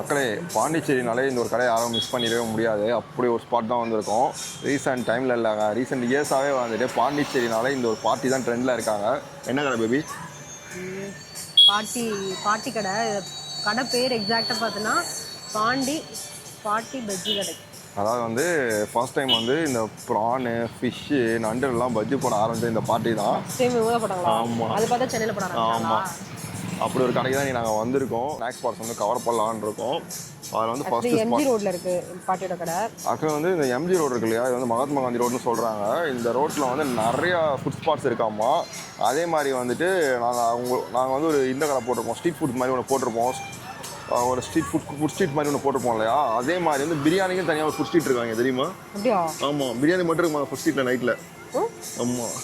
மக்களே, பாண்டிச்சேரினாலே இந்த ஒரு கடையை யாரும் மிஸ் பண்ணிடவே முடியாது. அப்படி ஒரு ஸ்பாட் தான் வந்திருக்கோம். ரீசெண்ட் டைமில் இல்லைங்க, ரீசெண்ட் இயர்ஸாகவே வந்துட்டு பாண்டிச்சேரினாலே இந்த ஒரு பார்ட்டி தான் ட்ரெண்டில் இருக்காங்க. என்ன கடை பேபி? பாட்டி கடை. கடை பேர் எக்ஸாக்டாக பார்த்தோன்னா பாட்டி பஜ்ஜி கடை. அதாவது வந்து ஃபர்ஸ்ட் டைம் வந்து இந்த ப்ரானு, ஃபிஷ்ஷு, நண்டுலாம் பஜ்ஜி போட ஆரம்பிச்ச இந்த பார்ட்டி தான். ஆமாம், அது பார்த்தா சென்னையில் போனாங்க. ஆமாம், அப்படி ஒரு கடைக்கு தான் நாங்கள் வந்திருக்கோம். ஸ்நாக்ஸ் பார்ட்ஸ் வந்து கவர் பண்ணலான்னு இருக்கோம். அதில் வந்து ஃபர்ஸ்ட் எம்ஜி ரோட்டில் இருக்குது பாட்டியோட கடை. ஆக்சுவலாக வந்து இந்த எம்ஜி ரோடு இருக்கு இல்லையா, இது வந்து மகாத்மா காந்தி ரோடுன்னு சொல்கிறாங்க. இந்த ரோட்டில் வந்து நிறையா ஃபுட் ஸ்பாட்ஸ் இருக்காமா. அதே மாதிரி வந்துட்டு நாங்கள் வந்து ஒரு இந்த கடை போட்டிருப்போம், ஸ்ட்ரீட் ஃபுட் மாதிரி ஒன்று போட்டிருப்போம். ஒரு ஃபுட் ஸ்ட்ரீட் மாதிரி ஒன்று போட்டிருப்போம் இல்லையா, அதே மாதிரி வந்து பிரியாணிக்கும் தனியாக ஒரு ஃபுட் ஸ்ட்ரீட் இருக்காங்க, தெரியுமா? ஆமாம், பிரியாணி மட்டும் இருக்குமா ஃபுட் ஸ்ட்ரீட்டில் நைட்டில். ஆமாம்,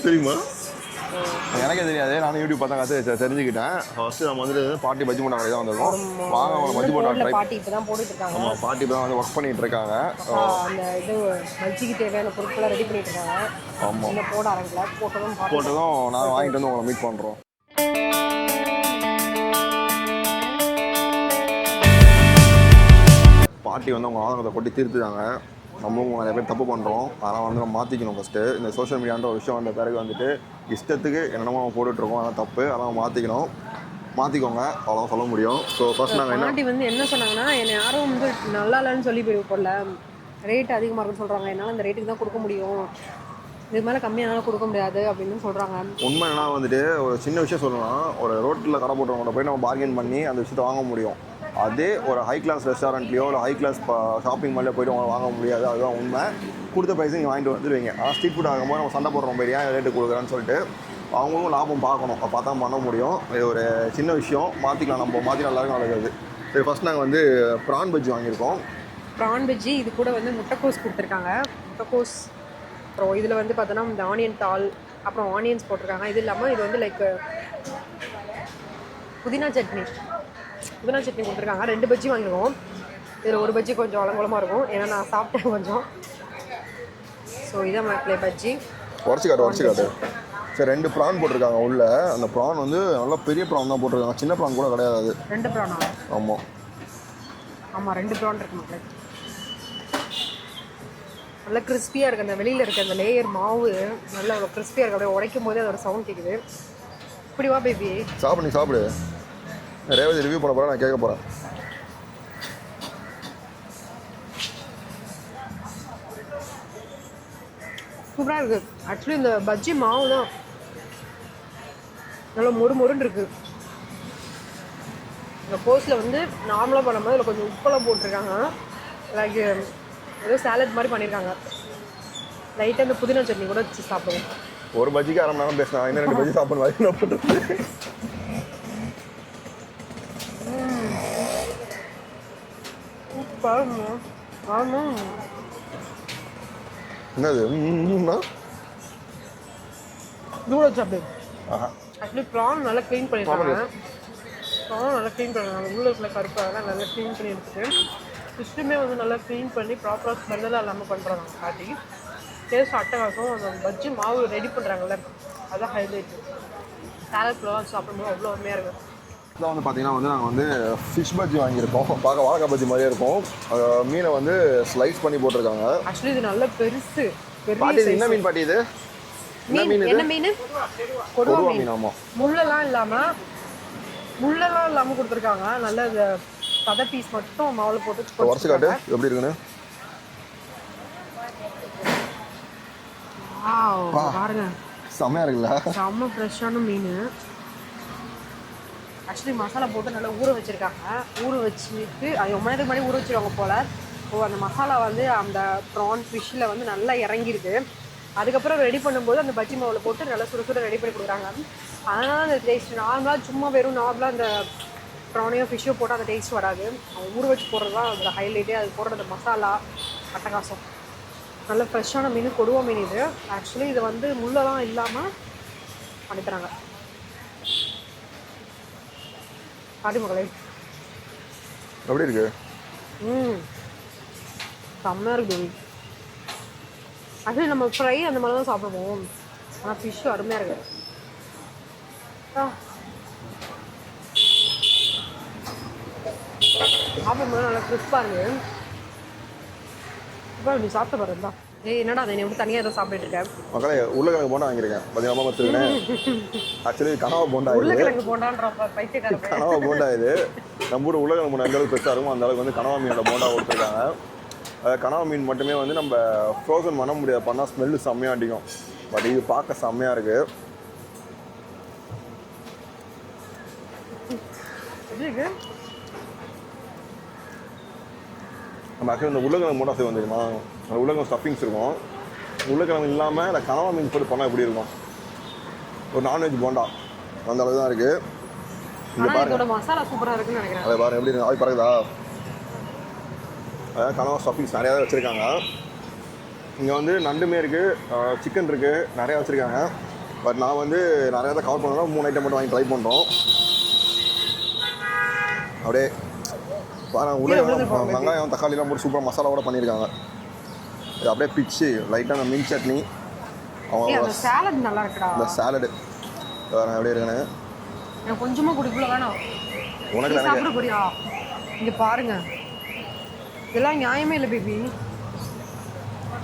தெரியுமா? எனக்கே தெரியாது, நானும் யூடியூப் பார்த்தா தெரிஞ்சுக்கிட்டேன். ஃபர்ஸ்ட் நம்ம வந்து பாட்டி பஜ்ஜி போண்டா கடை தான் வந்திருக்கோம். வாங்க அவங்க பஜ்ஜி போண்டா ட்ரை. பாட்டி இப்போ தான் போட்டுட்டு இருக்காங்க. ஆமாம், பாட்டி இப்போ தான் வந்து ஒர்க் பண்ணிட்டு இருக்காங்க. அந்த இது பஜ்ஜிக்கு தேவையான பொருட்களை ரெடி பண்ணிட்டு இருக்காங்க. ஆமாம், இந்த போட ஆரம்பிக்கல. போட்டதும் நான் வாங்கிட்டு வந்து உங்களை மீட் பண்ணுறோம். பாட்டி வந்து அவங்க ஆதங்கத்தை கொட்டி தீர்த்துட்டாங்க. நம்மளும் நிறைய பேர் தப்பு பண்ணுறோம், அதனால் வந்து நம்ம மாற்றிக்கணும். ஃபஸ்ட்டு இந்த சோஷியல் மீடியான்ற ஒரு விஷயம் வந்த பிறகு வந்துட்டு இஷ்டத்துக்கு என்னென்னமோ நம்ம போட்டுட்ருக்கோம், அதெல்லாம் தப்பு. அதெல்லாம் மாற்றிக்கோங்க, அவ்வளோ சொல்ல முடியும். ஸோ ஃபர்ஸ்ட் நாங்கள் பாட்டி வந்து என்ன சொன்னாங்கன்னா, என்னை யாரும் வந்து நல்லா இல்லைன்னு சொல்லி போடல, ரேட் அதிகமாக இருக்குன்னு சொல்கிறாங்க, என்னால் அந்த ரேட்டுக்கு தான் கொடுக்க முடியும், இது மேலே கம்மியானாலும் கொடுக்க முடியாது அப்படின்னு சொல்கிறாங்க. உண்மை என்ன வந்துட்டு ஒரு சின்ன விஷயம் சொல்லலாம், ஒரு ரோட்டில் கடை போட்டுறவங்கள்ட்ட போய் நம்ம பார்கெயின் பண்ணி அந்த விஷயத்தை வாங்க முடியும். அதே ஒரு ஹை கிளாஸ் ரெஸ்டாரண்ட்லையோ இல்லை ஹை கிளாஸ் ஷாப்பிங் மாலில் போய்ட்டு அவங்க வாங்க முடியாது. அதுதான் உண்மை. கொடுத்த பைசா நீங்கள் வாங்கிட்டு வந்துடுவீங்க. ஆனால் ஸ்ட்ரீட் ஃபுட் ஆகும்போது நம்ம சண்டை போடுறோம், பெரிய ரேட்டு கொடுக்குறான்னு சொல்லிட்டு அவங்களும் லாபம் பார்க்கணும். பார்த்தா பண்ண முடியும். இது ஒரு சின்ன விஷயம், மாற்றிக்கலாம். நம்ம மாற்றினா எல்லாருக்கும் நல்லது. சரி, ஃபஸ்ட் நாங்கள் வந்து ப்ரான் பஜ்ஜி வாங்கியிருக்கோம். ப்ரான் பஜ்ஜி, இது கூட வந்து முட்டைக்கோஸ் கொடுத்துருக்காங்க. முட்டைக்கோஸ், அப்புறம் இதில் வந்து பார்த்தோன்னா இந்த ஆனியன் தால், அப்புறம் ஆனியன்ஸ் போட்டிருக்காங்க. இது இல்லாமல் இது வந்து லைக் புதினா சட்னி கொடுத்துருக்காங்க. 2 பஜ்ஜி வாங்கிடுவோம். இதில் ஒரு பஜ்ஜி கொஞ்சம் அலங்கோலமாக இருக்கும், ஏன்னா நான் சாப்பிட்டேன் கொஞ்சம். ஸோ இதான் மக்களே பஜ்ஜி. உடச்சி காட்டு. சரி, 2 ப்ரான் போட்டிருக்காங்க உள்ள. அந்த ப்ரான் வந்து நல்லா பெரிய ப்ரான் தான் போட்டிருக்காங்க, சின்ன ப்ரான் கூட கிடையாது. 2 ப்ரானா? ஆமாம், 2 ப்ரான் இருக்கு மக்களே. நல்லா கிறிஸ்பியாக இருக்குது. அந்த வெளியில் இருக்க அந்த லேயர் மாவு நல்லா கிறிஸ்பியாக இருக்குது. அப்படியே உடைக்கும் போதே அதோட சவுண்ட் கேட்குது. இப்படி வா பேபி, சாப்பிடு. ரேவதி ரிவ்யூ பண்ண போகிறேன், நான் கேட்க போகிறேன். சூப்பராக இருக்குது. ஆக்சுவலி இந்த பஜ்ஜி மாவு தான் நல்லா மொறுன்னு இருக்குது. இந்த கோஸில் வந்து நார்மலாக பண்ணும்போது இதில் கொஞ்சம் உப்பெல்லாம் போட்டிருக்காங்க. லைக் ஏதோ சாலட் மாதிரி பண்ணியிருக்காங்க. லைட்டாக இந்த புதினா சட்னி கூட வச்சு சாப்பிடுவோம். ஒரு பஜ்ஜிக்கு 1/2 மணி நேரம் பேசினா, இன்னும் 2 பஜ்ஜி சாப்பிடுவாங்க. என்ன பண்ணுறது? என்னது நூடுல்ஸ் சாப்பிடு. ஆக்சுவலி ப்ரான் நல்லா க்ளீன் பண்ணியிருக்காங்க. நூடுல்ஸில் கருப்பு அதெல்லாம் நல்லா க்ளீன் பண்ணி எடுத்துட்டு ஃபிஷ்ஷுமே வந்து நல்லா க்ளீன் பண்ணி ப்ராப்பராக ஸ்மெல்லாம் இல்லாமல் பண்ணுறாங்க பாட்டி. டேஸ்ட் அட்டகாசம். அந்த பஜ்ஜி மாவு ரெடி பண்ணுறாங்கல்ல, அதுதான் ஹைலைட். சாலட் ப்ளஸ் சாப்பிடும்போது அவ்வளோ அருமையாக இருக்குது. இதான் வந்து பார்த்தீங்கன்னா வந்து நாங்கள் வந்து ஃபிஷ் பஜ்ஜி வாங்கியிருக்கோம். பார்க்க வாழைக்காய் பஜ்ஜி மாதிரியே இருக்கும். மீனை வந்து ஸ்லைஸ் பண்ணி போட்டிருக்காங்க. ஆக்சுவலி இது நல்ல பெருசு. பாட்டி, என்ன மீன் பாட்டி இது? என்ன மீன்? கொடுவா மீன். ஆமாம், முள்ளெல்லாம் இல்லாமல் கொடுத்துருக்காங்க. நல்ல இந்த சதை பீஸ் மட்டும் மாவில் போட்டு உடச்சி காட்டு எப்படி இருக்குன்னு பாருங்க. செம்மையாக இருக்குல்ல? செம்ம ஃப்ரெஷ்ஷான மீன். ஆக்சுவலி மசாலா போட்டு நல்லா ஊற வச்சுருக்காங்க. ஊற வச்சுட்டு அது ரொம்ப நேரத்துக்கு முன்னாடி ஊற வச்சுருவாங்க போல். அந்த மசாலா வந்து அந்த ப்ரான் ஃபிஷ்ஷில் வந்து நல்லா இறங்கிருக்கு. அதுக்கப்புறம் ரெடி பண்ணும்போது அந்த பஜ்ஜி மாவில் போட்டு நல்லா சுட ரெடி பண்ணி கொடுக்குறாங்க. அதனால் அந்த டேஸ்ட் நார்மலாக சும்மா வெறும் நார்மலாக அந்த ப்ரானையோ ஃபிஷ்ஷோ போட்டால் அந்த டேஸ்ட் வராது. அவங்க ஊற வச்சு போடுறது தான் அதில் ஹைலைட்டே. அது போடுற அந்த மசாலா அட்டகாசம். நல்ல ஃப்ரெஷ்ஷான மீன், கொடுவா மீன் இது. ஆக்சுவலி இதை வந்து முள்ளெல்லாம் இல்லாமல் பண்ணித்தராங்க. பாட்டி மகளே எப்படி இருக்கு? செம்மையாக இருக்குது. ஆக்சுவலி நம்ம ஃப்ரை அந்த மாதிரி தான் சாப்பிடுவோம், ஆனால் ஃபிஷ்ஷு அருமையாக இருக்குது. சாப்பிடும்போது நல்லா கிறிஸ்பாக இருக்குது. இப்போ நீ சாப்பிட்டு பாரு தான். ஏய் என்னடா அதை நீ எப்படி தனியாக ஏதோ சாப்பிட்டுட்டு இருக்கேன்? மக்களே உருளைக்கிழங்கு போண்டா வாங்கியிருக்கேன் பார்த்தீங்கன்னா வச்சுருக்கேன். ஆக்சுவலி கனவா போண்டா இது. உருளைக்கிழங்கு போண்டான்ற பைத்தியக்கார கனவா போண்டா இது. நம்ம ஊர் உருளைக்கிழங்கு போண்டா எந்த அளவுக்கு பெருசாக இருக்கும் அந்த அளவுக்கு வந்து கனவா மீனோட போண்டா கொடுத்துருக்காங்க. கனவா மீன் மட்டுமே வந்து நம்ம ஃப்ரோசன் பண்ண முடியாது, பண்ணால் ஸ்மெல்லு செம்மையாக அடிக்கும். பட் இது பார்க்க செம்மையாக இருக்குது. நம்ம ஆக்சுவலி இந்த உருளைக்கிழங்கு போண்டா செய்வோம் தெரியுமா, அந்த உருளைக்கிழங்கு ஸ்டஃபிங்ஸ் இருக்கும். உருளைக்கிழங்கு இல்லாமல் அந்த கனவா மீன் போட்டு பண்ணால் எப்படி இருக்கும், ஒரு நான்வெஜ் போண்டா அந்த அளவு தான் இருக்குது. இங்கே பாருங்க மசாலா சூப்பராக இருக்குன்னு நினைக்கிறேன். அதை பாருங்க எப்படி ஆகி பறகுதா. அதாவது கனவா ஸ்டஃபிங்ஸ் நிறையா வச்சுருக்காங்க. இங்கே வந்து நண்டுமே இருக்குது, சிக்கன் இருக்குது, நிறையா வச்சுருக்காங்க. பட் நான் வந்து நிறையா தான் கவர் பண்ணணும். 3 ஐட்டம் மட்டும் வாங்கி ட்ரை பண்ணுறோம். அப்படியே பாருங்க உருளைக்கிழங்கு வெங்காயம் தக்காளிலாம் போட்டு சூப்பராக மசாலாவோட பண்ணியிருக்காங்க. இது அப்படியே பிச்சு லைட்டாக அந்த மீன் சட்னி அவங்க சாலட் நல்லா இருக்குடா. இந்த சாலடு வேறு எப்படி இருக்குன்னு எனக்கு கொஞ்சமாக குடிக்கல வேணாம். உனக்கு சாப்பிட போறியா? இங்கே பாருங்க இதெல்லாம் நியாயமே இல்லை பேபி.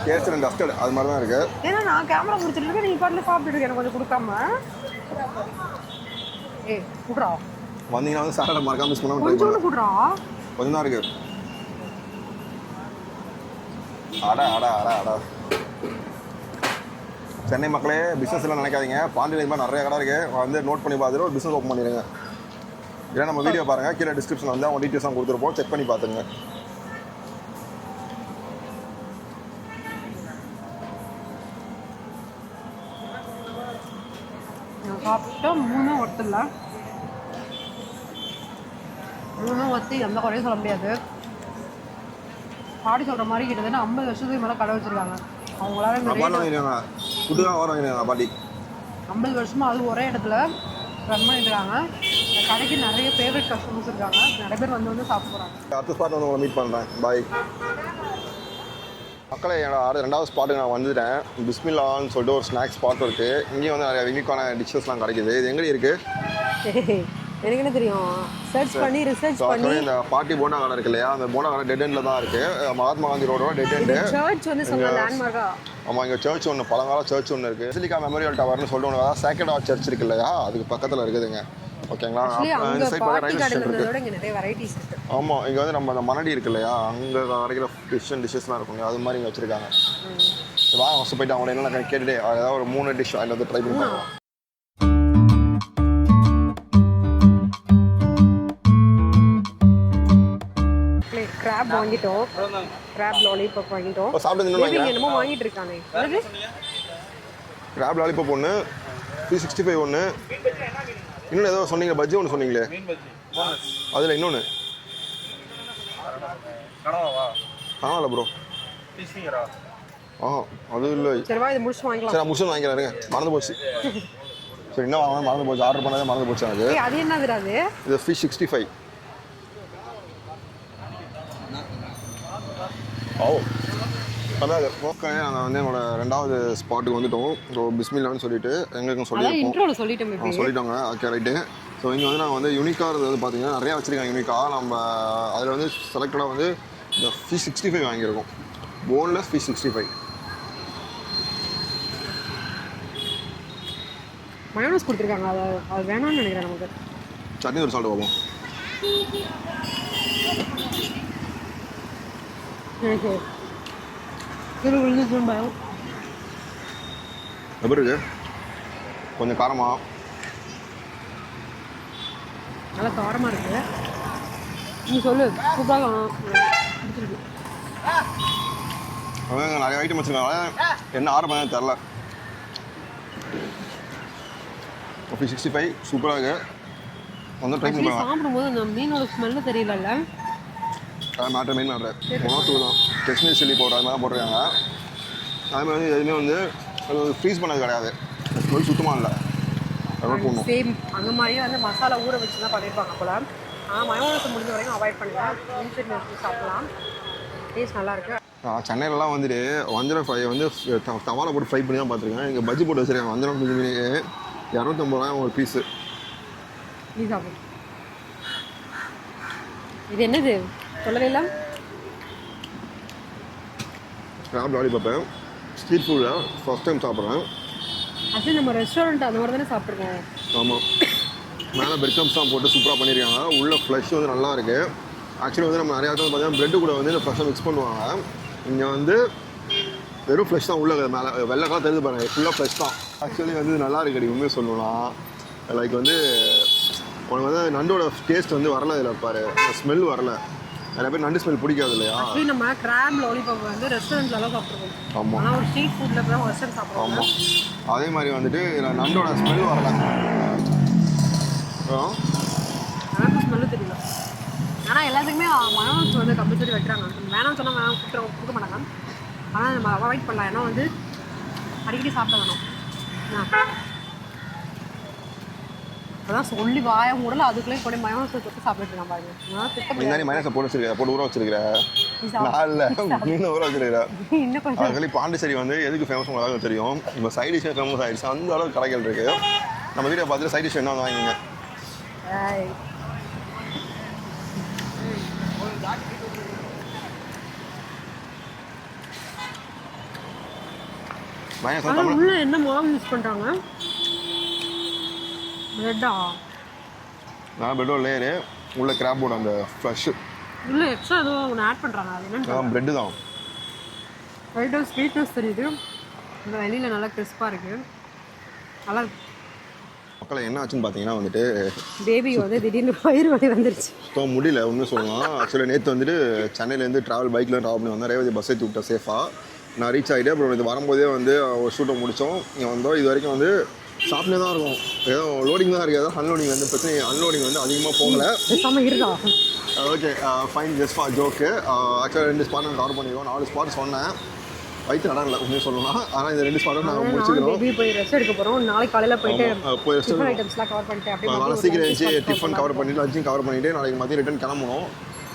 கேசரி அண்ட் கஸ்டர்ட் அது மாதிரி தான் இருக்குது. ஏன்னா நான் கேமரா கொடுத்துட்டு இருக்கேன், நீ பாட்டில் சாப்பிட்டுட்டு இருக்க, எனக்கு கொஞ்சம் கொடுக்காம. ஏய் குடுறா வந்தீங்கன்னா வந்து சாலடை மறக்காம மிஸ் பண்ணாமல் ட்ரை கொஞ்சம் குடுறா. கொஞ்சம் தான் இருக்குது. அடா சென்னை மக்களே பிஸ்னஸ் எல்லாம் நினைக்காதீங்க. பாண்டியில் மாதிரி நிறைய கடை இருக்குது, வந்து நோட் பண்ணி பார்த்துட்டு ஒரு பிஸ்னஸ் ஓப்பன் பண்ணிடுங்க. இல்லை நம்ம வீடியோ பாருங்கள், கீழே டிஸ்கிரிப்ஷனில் வந்து அவங்க டீட்டெயில்ஸ்லாம் கொடுத்துருப்போம், செக் பண்ணி பார்த்துங்க. சாப்பிட்டா 3 ஒருத்தல 3 ஒருத்தி எந்த குறையும் சொல்ல முடியாது. பாடி சொல்கிற மாதிரி கிட்டத்தட்ட 50 வருஷத்துக்கு மேலே கடை வச்சுருக்காங்க. அவங்களால பாட்டி 50 வருஷமாக அது ஒரே இடத்துல ரன் பண்ணிட்டுருக்காங்க. இந்த கடைக்கு நிறைய ஃபேவரட் கஸ்டமர்ஸ் இருக்காங்க. நிறைய பேர் வந்து சாப்பிட போகிறாங்க. அடுத்த ஸ்பாட் வந்து உங்களை மீட் பண்ணுறேன். பாய் மக்களே. என்னோட 2வது ஸ்பாட்டுக்கு நான் வந்துட்டேன். பிஸ்மில்லான்னு சொல்லிட்டு ஒரு ஸ்நாக்ஸ் ஸ்பாட் இருக்குது. இங்கேயும் வந்து நிறைய யூனிக்கான டிஷ்ஷஸ்லாம் கிடைக்குது. இது எங்கே இருக்குது எனக்கு என்ன தெரியும், சர்ச் பண்ணி ரிசர்ச் பண்ணி. இந்த பாட்டி போண்டா கடை இருக்கு இல்லையா, அந்த போண்டா கடை டெட் எண்டில் தான் இருக்குது. மகாத்மா காந்தி ரோடோட டெட் எண்டு. சர்ச் வந்து சொல்ல லேண்ட்மார்க்கா. ஆமாம், இங்கே சர்ச் ஒன்று, பழங்கால சர்ச் ஒன்று இருக்குது. சிலிக்கா மெமோரியல் டவர்னு சொல்லிட்டு ஒன்று, அதாவது சேக்ரட் ஹார்ட் சர்ச் இருக்கு இல்லையா, அதுக்கு பக்கத்தில் இருக்குதுங்க. ஓகேங்களா? இந்த சைட் பார்த்தா ரயில்வே ஸ்டேஷன் இருக்குது. ஆமாம், இங்கே வந்து நம்ம அந்த மணடி இருக்கு இல்லையா, அங்கே கிடைக்கிற டிஷ்ஷஸ்லாம் இருக்கும், அது மாதிரி இங்கே வச்சுருக்காங்க. வாங்க ஃபஸ்ட்டு போயிட்டு அவங்கள என்னென்ன கேட்டுட்டு அதாவது ஒரு 3 டிஷ் அதில் வந்து ட்ரை பண்ணி பார்க்கலாம். கிராப் வாங்கிட்டோம், கிராப் லாலிபாப் வாங்கிட்டோம். சாப்பிட்டு என்னமோ வாங்கிட்டு இருக்கானே. கிராப் லாலிபாப் ஒன்று, 365 ஒன்று, இன்னொன்று ஏதோ சொன்னீங்க பஜ்ஜி ஒன்று சொன்னீங்களே, அதில் இன்னொன்று கனவால ப்ரோ. அது இல்லை. சரிவா இது முடிச்சு வாங்கிக்கலாம். சரி நான் முடிச்சு வாங்கிக்கிறேன், மறந்து போச்சு. சரி என்ன வாங்கணும் மறந்து போச்சு, ஆர்டர் பண்ணதே மறந்து போச்சு எனக்கு. அது என்னது அது? இது ஃபிஷ் 65. அதான் ஓகே. நாங்கள் வந்து என்னோட 2வது ஸ்பாட்டுக்கு வந்துட்டோம். ஸோ பிஸ்மில்லான்னு சொல்லிட்டு எங்களுக்கும் சொல்லிட்டோங்க. Okay right. ஸோ இங்கே வந்து நாங்கள் வந்து யூனிக்காக இருந்தது பார்த்தீங்கன்னா நிறையா வச்சுருக்காங்க யூனிக்காக. நம்ம அதில் வந்து செலக்டடாக வந்து இந்த ஃபிஷ் 65 வாங்கியிருக்கோம், போன்லெஸ் ஃபிஷ் 65. மயோனஸ் கொடுத்துருக்காங்க, அது வேணாம்னு நினைக்கிறேன். நமக்கு சட்னி ஒரு சால்ட் பார்ப்போம். எப்படி இருக்கு? கொஞ்சம் காரமா, நல்லா காரமாக இருக்கு. நீ சொல்லு சூப்பராக பிடிச்சிருக்கு. நிறைய ஐட்டம் வச்சுருக்காங்க, என்ன ஆர்டர் பண்ண தெரில. 65 சூப்பராக இருக்கு. வந்து ட்ரை பண்ணி சாப்பிடும்போது அந்த மீனோட ஸ்மெல்லு தெரியல. மேட்ரு மெயின் மேட்ரு உணவு தான். காஷ்மீர் சில்லி பவுடர் அது மாதிரி போட்டிருக்காங்க. அதே மாதிரி வந்து எதுவுமே வந்து ஃப்ரீஸ் பண்ணது கிடையாது, ஸ்மெல் சுத்தமாக இல்லை. சேம் அந்த மாதிரியே வந்து மசாலா ஊற வச்சு தான் பண்ணியிருப்பாங்க போல். ஆனால் மயோனஸ் முடிஞ்ச வரைக்கும் அவாய்ட் பண்ணுவேன். இன்ஸ்டன்ட் வச்சு சாப்பிடலாம், டேஸ்ட் நல்லாயிருக்கு. சென்னையிலலாம் வந்துட்டு வஞ்சரம் ஃப்ரை வந்து தவாலை போட்டு ஃப்ரை பண்ணி தான் பார்த்துருக்கேன். இங்கே பஜ்ஜி போட்டு வச்சுருக்காங்க. வஞ்சரம் மீனே 250 ரூபாய் ஒரு பீஸு. இது என்னது? சொல்லவே இல்லை. கிராப் லாலிபாப்பு ஸ்ட்ரீட் ஃபுட்டில் ஃபஸ்ட் டைம் சாப்பிட்றேன். ஆக்சுவலி நம்ம ரெஸ்டாரண்ட் அந்த மாதிரி தானே சாப்பிட்ருக்கோம். ஆமாம், மேலே பிரெட் தான் போட்டு சூப்பராக பண்ணியிருக்காங்க. உள்ள ஃப்ளஷ் வந்து நல்லா இருக்குது. ஆக்சுவலி வந்து நம்ம நிறையா இடத்துல பார்த்தீங்கன்னா ப்ரெட்டு கூட வந்து இந்த ஃப்ளஷை மிக்ஸ் பண்ணுவாங்க. இங்கே வந்து வெறும் ஃப்ளஷ் தான் உள்ள மேலே வெள்ளை கலர் தெரிஞ்சு பாருங்கள், ஃபுல்லாக ஃப்ளஷ் தான். ஆக்சுவலி வந்து நல்லா இருக்கு உண்மையை சொல்லலாம். லைக் வந்து உனக்கு வந்து நண்டோட டேஸ்ட் வந்து வரல, இதில் பாரு ஸ்மெல் வரல. நிறைய பேர் நண்டு ஸ்மெல் பிடிக்காது இல்லையா? ஆக்சுவலி நம்ம கிராப் லாலிபாப் வந்து ரெஸ்டாரண்ட்ல தான் சாப்பிட்ருக்கோம். ஆமாம், ஆனால் ஒரு ஸ்ட்ரீட் ஃபுட்டில் தான் ரெஸ்டாரண்ட் சாப்பிட்றோம். ஆமாம், அதே மாதிரி வந்துட்டு நண்டோட ஸ்மெல் வரல. எனக்கு ஸ்மெல்லு தெரியல. ஆனால் எல்லாத்துக்குமே மயோனஸ் வந்து கம்பல்சரி வைக்கிறாங்க. வேணாம்னு சொன்னால் வேணாம் கொடுக்க மாட்டாங்க. ஆனால் நம்ம அவாய்ட் பண்ணலாம். ஏன்னா வந்து அடிக்கடி சாப்பிட வேணும். அதான் சொல்லி வாய மூடல, அதுக்குள்ளே கூட மயோனஸ் தொட்டு சாப்பிட்டு இருக்கான் பாருங்க. முன்னாடி மைனஸை போட்டு வச்சிருக்க, போட்டு ஊற வச்சிருக்கிற நாளில் மீன் ஊற வச்சிருக்கிற. இன்னும் கொஞ்சம் ஆக்சுவலி பாண்டிச்சேரி வந்து எதுக்கு ஃபேமஸ் உங்களுக்கு தெரியும். இப்போ சைட் டிஷ்ஷே ஃபேமஸ் ஆகிடுச்சு, அந்த அளவுக்கு கடைகள் இருக்குது. நம்ம வீடியோ பார்த்துட்டு சைட் டிஷ் என்ன வாங்கிங்க. உள்ள என்ன மாவு யூஸ் பண்ணுறாங்க? பிரெட்டா? நான் பிரெட்டோட லேயரு உள்ள கிராப்போட அந்த ஃப்ளஷ் உள்ள எக்ஸ்ட்ரா ஏதோ ஒன்று ஆட் பண்ணுறாங்க. அது என்னன்னு பிரெட்டு தான். ரைட்டாக ஸ்வீட்னஸ் தெரியுது. இந்த வெளியில் நல்லா கிறிஸ்பாக இருக்குது. நல்லா மக்களை என்ன ஆச்சுன்னு பார்த்தீங்கன்னா வந்துட்டு பேபி வந்து திடீர்னு பயிர் வலி வந்துருச்சு. ஸோ முடியல உண்மை சொல்லலாம். ஆக்சுவலாக நேற்று வந்துட்டு சென்னையிலேருந்து பைக்கில் ட்ராவல் பண்ணி வந்தேன். ரேவதி பஸ் ஏற்றி விட்டேன் சேஃபாக. நான் ரீச் ஆகிட்டு அப்புறம் இது வரும்போதே வந்து ஒரு ஷூட்டை முடித்தோம். இங்கே வந்தோம். இது வரைக்கும் வந்து சாப்பிட்டே தான் இருக்கும். ஏதோ லோடிங் தான் இருக்குது. ஏதோ அன்லோடிங் வந்து பிரச்சனை. அன்லோடிங் வந்து அதிகமாக போகலை. இருக்கா? Okay fine, just for joke. ஆக்சுவலாக 2 ஸ்பாட் நான் கவர் பண்ணிடுவோம். 4 ஸ்பாட் சொன்னேன், வயிற்று இடம் இல்லை உண்மையை சொல்லலாம். ஆனால் இந்த 2 ஸ்பாட்டும் நாங்கள் முடிச்சுக்கிறோம். போய் ரெஸ்ட் எடுக்க போகிறோம். நாளைக்கு காலையில் போயிட்டு போய் ரெஸ்ட் ஐட்டம்ஸ்லாம் கவர் பண்ணிட்டு அப்படியே அதனால் சீக்கிரம் இருந்துச்சு. டிஃபன் கவர் பண்ணிட்டு லஞ்சும் கவர் பண்ணிவிட்டு நாளைக்கு மதியம் ரிட்டன் கிளம்பணும்.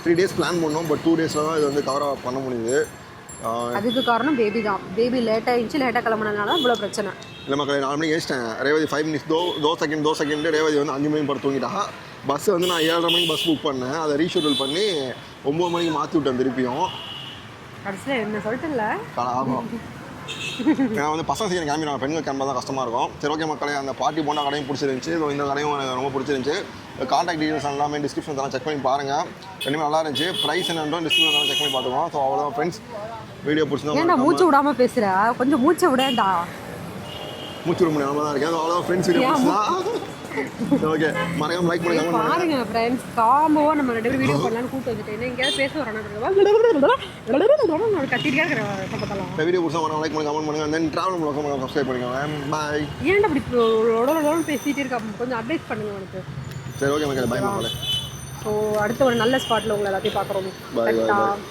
3 days பிளான் பண்ணோம். பட் 2 days தான் இது வந்து கவர் பண்ண முடியுது. அதுக்கு காரணம் பேபி தான். பேபி லேட்டாக இருந்துச்சு. லேட்டாக கிளம்புனதுனால இவ்வளோ பிரச்சனை. இல்லை மக்கள் 4 மணிக்கு ஏறிச்சிட்டேன். ரேவதி 5 minutes தோ செகண்ட் ரேவதி வந்து 5 மணிக்கு படம் தூங்கிட்டா. பஸ் வந்து நான் 7:30 மணிக்கு பஸ் புக் பண்ணேன். அதை ரீஷெடியூல் பண்ணி 9 மணிக்கு மாற்றி விட்டேன் திருப்பியும். கடைசியில் என்ன சொல்லிட்டு இல்லை. ஆமாம், ஏன்னா வந்து பசங்க சீக்கிரம் கிளம்பிடுவாங்க, பெண்கள் கிளம்ப தான் கஷ்டமாக இருக்கும். சரி ஓகே மக்களே, அந்த பார்ட்டி போண்டா கடையும் பிடிச்சிருந்துச்சி. இந்த கடையும் எனக்கு ரொம்ப பிடிச்சிருந்துச்சி. கான்டாக்ட் டீடைல்ஸ் எல்லாமே டிஸ்கிரிப்ஷன் தரேன், செக் பண்ணி பாருங்கள். ரெண்டுமே நல்லா இருந்துச்சு. ப்ரைஸ் என்னன்றோம் டிஸ்கிரிப்ஷன் தரேன், செக் பண்ணி பார்த்துக்குவோம். ஸோ அவ்வளோதான் ஃப்ரெண்ட்ஸ், வீடியோ பிடிச்சிருந்தா ஏன்டா மூச்சு விடாமல் பேசுகிற? கொஞ்சம் மூச்சை விடேன்டா. மூச்சு விட முடியாமல் தான் இருக்கேன். அவ்வளோதான் ஃப்ரெண்ட்ஸ், வீடியோ பிடிச்சிருந்தா ஓகே மறக்காம லைக் பண்ணுங்க. பாருங்க ஃப்ரெண்ட்ஸ், காம்போவா நம்ம 2 பேரும் வீடியோ பண்ணலாம்னு கூப்பிட்டு வந்துட்டேன். எங்கேயாவது பேச வரானு கத்திரிக்கா இருக்கிற பக்கத்தெல்லாம் வீடியோ பிடிச்சா மறக்காம லைக் பண்ணுங்க, கமெண்ட் பண்ணுங்க. தென் டிராவல் மூலமாக சப்ஸ்கிரைப் பண்ணிக்கோங்க. பாய். ஏன்டா அப்படி பேசிகிட்டே இருக்கா? கொஞ்சம் அட்வைஸ் பண்ணுங்க உனக்கு. சரி ஓகே மக்களே, பாய் மக்களே. ஸோ அடுத்த ஒரு நல்ல ஸ்பாட்டில் உங்களை எல்லாத்தையும் பார்க்குறோம். பாய் பாய் பாய்.